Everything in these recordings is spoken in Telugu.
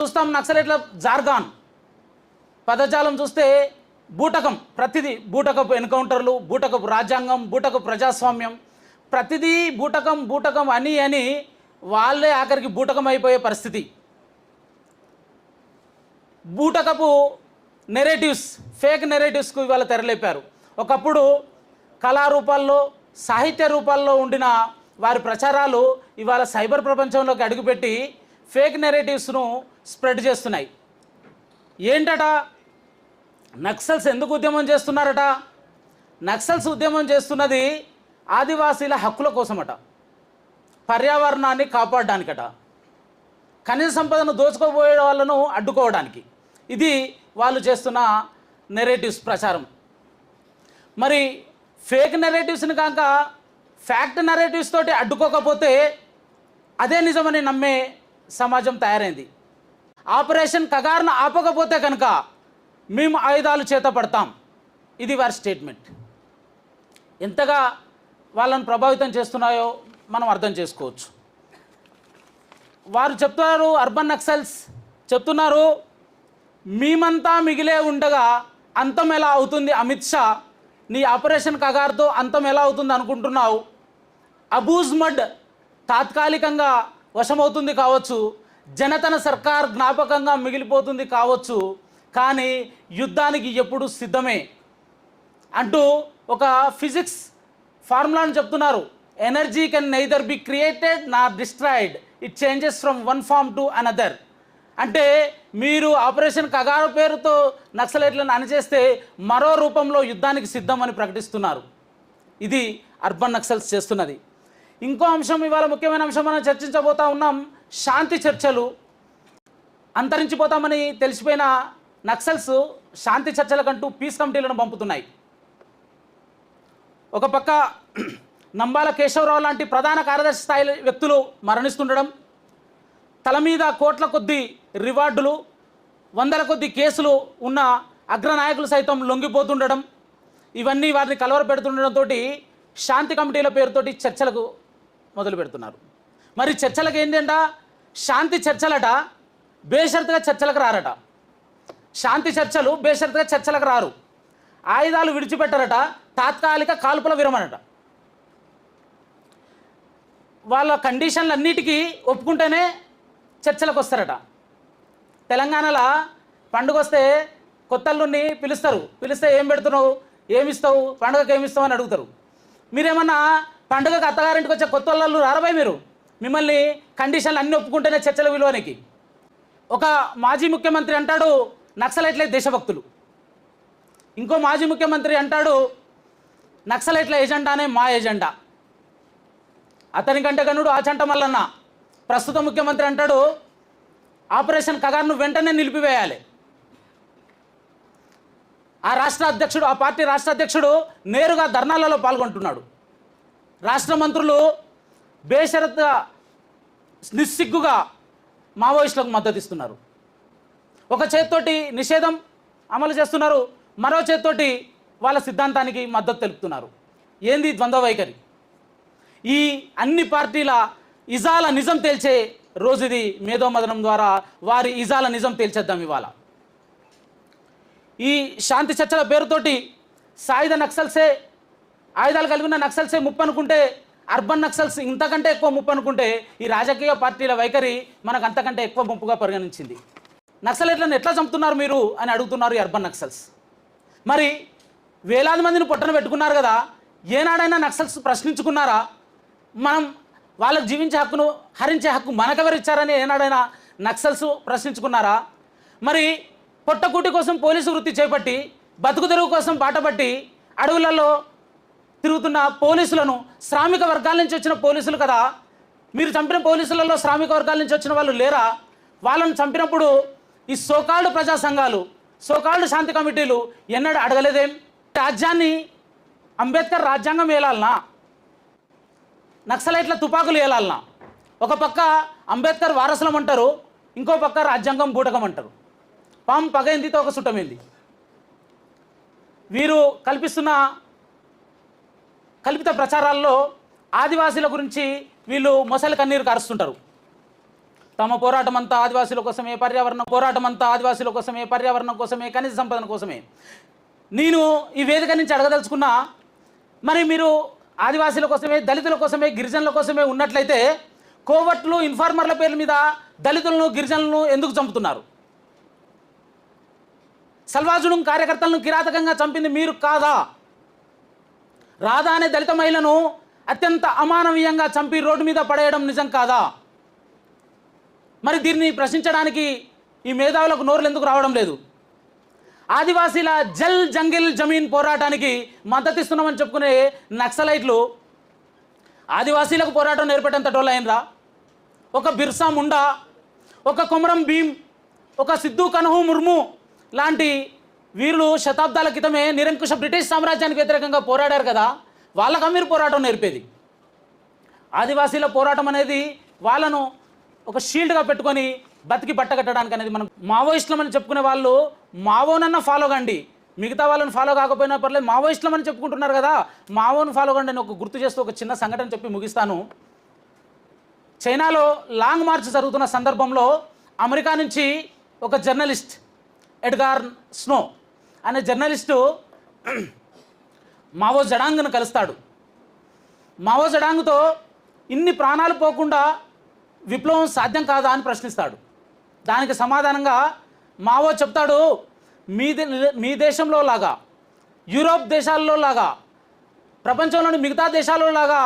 చూస్తాం నక్సలైట్ల జార్గాన్ పదజాలం చూస్తే బూటకం, ప్రతిదీ బూటకపు ఎన్కౌంటర్లు, బూటకపు రాజ్యాంగం, బూటకపు ప్రజాస్వామ్యం, ప్రతిదీ బూటకం బూటకం అని వాళ్ళే ఆఖరికి బూటకం అయిపోయే పరిస్థితి. బూటకపు నెరేటివ్స్, ఫేక్ నెరేటివ్స్కు ఇవాళ తెరలేపారు. ఒకప్పుడు కళారూపాల్లో సాహిత్య రూపాల్లో ఉండిన వారి ప్రచారాలు ఇవాళ సైబర్ ప్రపంచంలోకి అడుగుపెట్టి ఫేక్ నెరేటివ్స్ను స్ప్రెడ్ చేస్తున్నాయి. ఏంటట? నక్సల్స్ ఎందుకు ఉద్యమం చేస్తున్నారట? నక్సల్స్ ఉద్యమం చేస్తున్నది ఆదివాసీల హక్కుల కోసమట, పర్యావరణాన్ని కాపాడడానికట, ఖనిజ సంపదను దోచుకోబోయే వాళ్ళను అడ్డుకోవడానికి. ఇది వాళ్ళు చేస్తున్న నెరేటివ్స్ ప్రచారం. మరి ఫేక్ నెరేటివ్స్ని కాక ఫ్యాక్ట్ నెరేటివ్స్ తోటి అడ్డుకోకపోతే అదే నిజమని నమ్మే సమాజం తయారైంది. ఆపరేషన్ కగార్ను ఆపకపోతే కనుక మేము ఆయుధాలు చేత పడతాం, ఇది వారి స్టేట్మెంట్. ఎంతగా వాళ్ళని ప్రభావితం చేస్తున్నాయో మనం అర్థం చేసుకోవచ్చు. వారు చెప్తున్నారు, అర్బన్ నక్సల్స్ చెప్తున్నారు, మేమంతా మిగిలే ఉండగా అంతం ఎలా అవుతుంది అమిత్ షా, నీ ఆపరేషన్ కగార్తో అంతం ఎలా అవుతుంది అనుకుంటున్నావు? అబూజ్ మడ్ తాత్కాలికంగా వశమవుతుంది కావచ్చు, జనతన సర్కార్ జ్ఞాపకంగా మిగిలిపోతుంది కావచ్చు, కానీ యుద్ధానికి ఎప్పుడు సిద్ధమే అంటూ ఒక ఫిజిక్స్ ఫార్ములాను చెప్తున్నారు. Energy can neither be created nor destroyed, it changes from one form to another. అంటే మీరు ఆపరేషన్ కగారు పేరుతో నక్సలైట్లను అణిచేస్తే మరో రూపంలో యుద్ధానికి సిద్ధమని ప్రకటిస్తున్నారు. ఇది అర్బన్ నక్సల్స్ చేస్తున్నది. ఇంకో అంశం, ఇవాళ ముఖ్యమైన అంశం మనం చర్చించబోతా ఉన్నాం, శాంతి చర్చలు. అంతరించిపోతామని తెలిసిపోయిన నక్సల్స్ శాంతి చర్చలకంటూ పీస్ కమిటీలను పంపుతున్నాయి. ఒక పక్క నంబాల కేశవరావు లాంటి ప్రధాన కార్యదర్శి స్థాయి వ్యక్తులు మరణిస్తుండడం, తల మీద కోట్ల కొద్దీ రివార్డులు, వందల కొద్దీ కేసులు ఉన్న అగ్రనాయకులు సైతం లొంగిపోతుండడం, ఇవన్నీ వారిని కలవర పెడుతుండడంతో శాంతి కమిటీల పేరుతోటి చర్చలకు మొదలు పెడుతున్నారు. మరి చర్చలకు ఏంటంట? శాంతి చర్చలట, బేషరతుగా చర్చలకు రారట. శాంతి చర్చలు బేషరతుగా చర్చలకు రారు. ఆయుధాలు విడిచిపెట్టారట, తాత్కాలిక కాల్పుల విరమణట. వాళ్ళ కండిషన్లన్నిటికీ ఒప్పుకుంటేనే చర్చలకు వస్తారట. తెలంగాణలో పండుగ వస్తే కొత్తల్లుని పిలుస్తారు. పిలిస్తే ఏం పెడుతున్నావు, ఏమిస్తావు, పండుగకి ఏమిస్తావు అని అడుగుతారు. మీరేమన్నా పండుగకు అత్తగారింటికి వచ్చే కొత్త వాళ్ళు రారబాయి, మీరు మిమ్మల్ని కండిషన్లు అన్నీ ఒప్పుకుంటేనే చర్చల విలువనికి. ఒక మాజీ ముఖ్యమంత్రి అంటాడు, నక్సలైట్లే దేశభక్తులు. ఇంకో మాజీ ముఖ్యమంత్రి అంటాడు, నక్సలైట్ల ఎజెండానే మా ఎజెండా. అతని కంటే కనుడు ఆచంట మల్లన్న. ప్రస్తుత ముఖ్యమంత్రి అంటాడు, ఆపరేషన్ కగార్ను వెంటనే నిలిపివేయాలి. ఆ రాష్ట్ర అధ్యక్షుడు, ఆ పార్టీ రాష్ట్ర అధ్యక్షుడు నేరుగా ధర్నాలలో పాల్గొంటున్నాడు. రాష్ట్ర మంత్రులు బేషరతుగా నిస్సిగ్గుగా మావోయిస్టులకు మద్దతు ఇస్తున్నారు. ఒక చేత్తోటి నిషేధం అమలు చేస్తున్నారు, మరో చేత్తోటి వాళ్ళ సిద్ధాంతానికి మద్దతు తెలుపుతున్నారు. ఏంది ద్వంద్వ వైఖరి? ఈ అన్ని పార్టీల ఇజాల నిజం తేల్చే రోజు ఇది. మేధోమదనం ద్వారా వారి ఇజాల నిజం తేల్చేద్దాం ఇవాళ. ఈ శాంతి చర్చల పేరుతోటి సాయుధ నక్సల్సే, ఆయుధాలు కలిగి ఉన్న నక్సల్సే ముప్పు అనుకుంటే, అర్బన్ నక్సల్స్ ఇంతకంటే ఎక్కువ ముప్పు అనుకుంటే, ఈ రాజకీయ పార్టీల వైఖరి మనకు అంతకంటే ఎక్కువ ముప్పుగా పరిగణించింది. నక్సలైట్లను ఎట్లా చంపుతున్నారు మీరు అని అడుగుతున్నారు ఈ అర్బన్ నక్సల్స్. మరి వేలాది మందిని పొట్టన పెట్టుకున్నారు కదా, ఏనాడైనా నక్సల్స్ ప్రశ్నించుకున్నారా? మనం వాళ్ళకు జీవించే హక్కును హరించే హక్కు మనకెవరిచ్చారని ఏనాడైనా నక్సల్స్ ప్రశ్నించుకున్నారా? మరి పొట్టకూటి కోసం పోలీసు వృత్తి చేపట్టి, బతుకు తెరువు కోసం బాటపట్టి అడవులలో తిరుగుతున్న పోలీసులను, శ్రామిక వర్గాల నుంచి వచ్చిన పోలీసులు కదా, మీరు చంపిన పోలీసులలో శ్రామిక వర్గాల నుంచి వచ్చిన వాళ్ళు లేరా? వాళ్ళని చంపినప్పుడు ఈ సోకాల్డ్ ప్రజా సంఘాలు, సోకాల్డ్ శాంతి కమిటీలు ఎన్నడూ అడగలేదేం? రాజ్యాన్ని, అంబేద్కర్ రాజ్యాంగం ఏలాలనా, నక్సలైట్ల తుపాకులు ఏలాలనా? ఒక పక్క అంబేద్కర్ వారసులం అంటారు, ఇంకో పక్క రాజ్యాంగం బూటకం అంటారు. పాము పగైందితో ఒక సుట్టమైంది. వీరు కల్పిస్తున్న కల్పిత ప్రచారాల్లో ఆదివాసీల గురించి వీళ్ళు మొసలి కన్నీరు కారుస్తుంటారు. తమ పోరాటం అంతా ఆదివాసీల కోసమే, పర్యావరణం పోరాటం అంతా ఆదివాసీల కోసమే, పర్యావరణం కోసమే, ఖనిజ సంపదన కోసమే. నేను ఈ వేదిక నుంచి అడగదలుచుకున్నా, మరి మీరు ఆదివాసీల కోసమే, దళితుల కోసమే, గిరిజనుల కోసమే ఉన్నట్లయితే కోవట్లు, ఇన్ఫార్మర్ల పేర్ల మీద దళితులను, గిరిజనులను ఎందుకు చంపుతున్నారు? సల్వాజుడుం కార్యకర్తలను కిరాతకంగా చంపింది మీరు కాదా? రాధా అనే దళిత మహిళను అత్యంత అమానవీయంగా చంపి రోడ్డు మీద పడేయడం నిజం కాదా? మరి దీన్ని ప్రశ్నించడానికి ఈ మేధావులకు నోరులు ఎందుకు రావడం లేదు? ఆదివాసీల జల్ జంగిల్ జమీన్ పోరాటానికి మద్దతిస్తున్నామని చెప్పుకునే నక్సలైట్లు ఆదివాసీలకు పోరాటం నేర్పేటంత టోళ్ళైనరా? ఒక బిర్సా ముండా, ఒక కొమరం భీం, ఒక సిద్ధు కన్హు ముర్ము లాంటి వీరులు శతాబ్దాల క్రితమే నిరంకుశ బ్రిటిష్ సామ్రాజ్యానికి వ్యతిరేకంగా పోరాడారు కదా, వాళ్ళగా మీరు పోరాటం నేర్పేది? ఆదివాసీల పోరాటం అనేది వాళ్ళను ఒక షీల్డ్గా పెట్టుకొని బతికి బట్టగట్టడానికి అనేది. మనం మావోయిస్టులం అని చెప్పుకునే వాళ్ళు మావోనన్నా ఫాలో కండి, మిగతా వాళ్ళని ఫాలో కాకపోయినా పర్లేదు, మావోయిస్టులం అని చెప్పుకుంటున్నారు కదా, మావోను ఫాలో కండి అని ఒక గుర్తు చేస్తూ ఒక చిన్న సంఘటన చెప్పి ముగిస్తాను. చైనాలో లాంగ్ మార్చ్ జరుగుతున్న సందర్భంలో అమెరికా నుంచి ఒక జర్నలిస్ట్ ఎడ్గార్ స్నో అనే జర్నలిస్టు మావో జడాంగ్ను కలుస్తాడు. మావో జడాంగ్తో ఇన్ని ప్రాణాలు పోకుండా విప్లవం సాధ్యం కాదా అని ప్రశ్నిస్తాడు. దానికి సమాధానంగా మావో చెప్తాడు, మీ దేశంలో లాగా, యూరోప్ దేశాల్లో లాగా, ప్రపంచంలోని మిగతా దేశాల్లో లాగా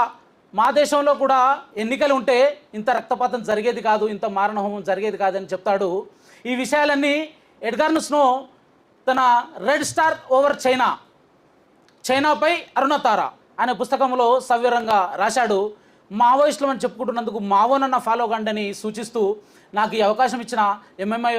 మా దేశంలో కూడా ఎన్నికలు ఉంటే ఇంత రక్తపాతం జరిగేది కాదు, ఇంత మారణహోమం జరిగేది కాదని చెప్తాడు. ఈ విషయాలన్నీ ఎడ్గార్ స్నో తన రెడ్ స్టార్ ఓవర్ చైనా, చైనాపై అరుణతార అనే పుస్తకంలో సవివరంగా రాశాడు. మావోయిస్టులు అని చెప్పుకుంటున్నందుకు మావోనన్న ఫాలో కండి అని సూచిస్తూ నాకు ఈ అవకాశం ఇచ్చిన ఎంఎంఐ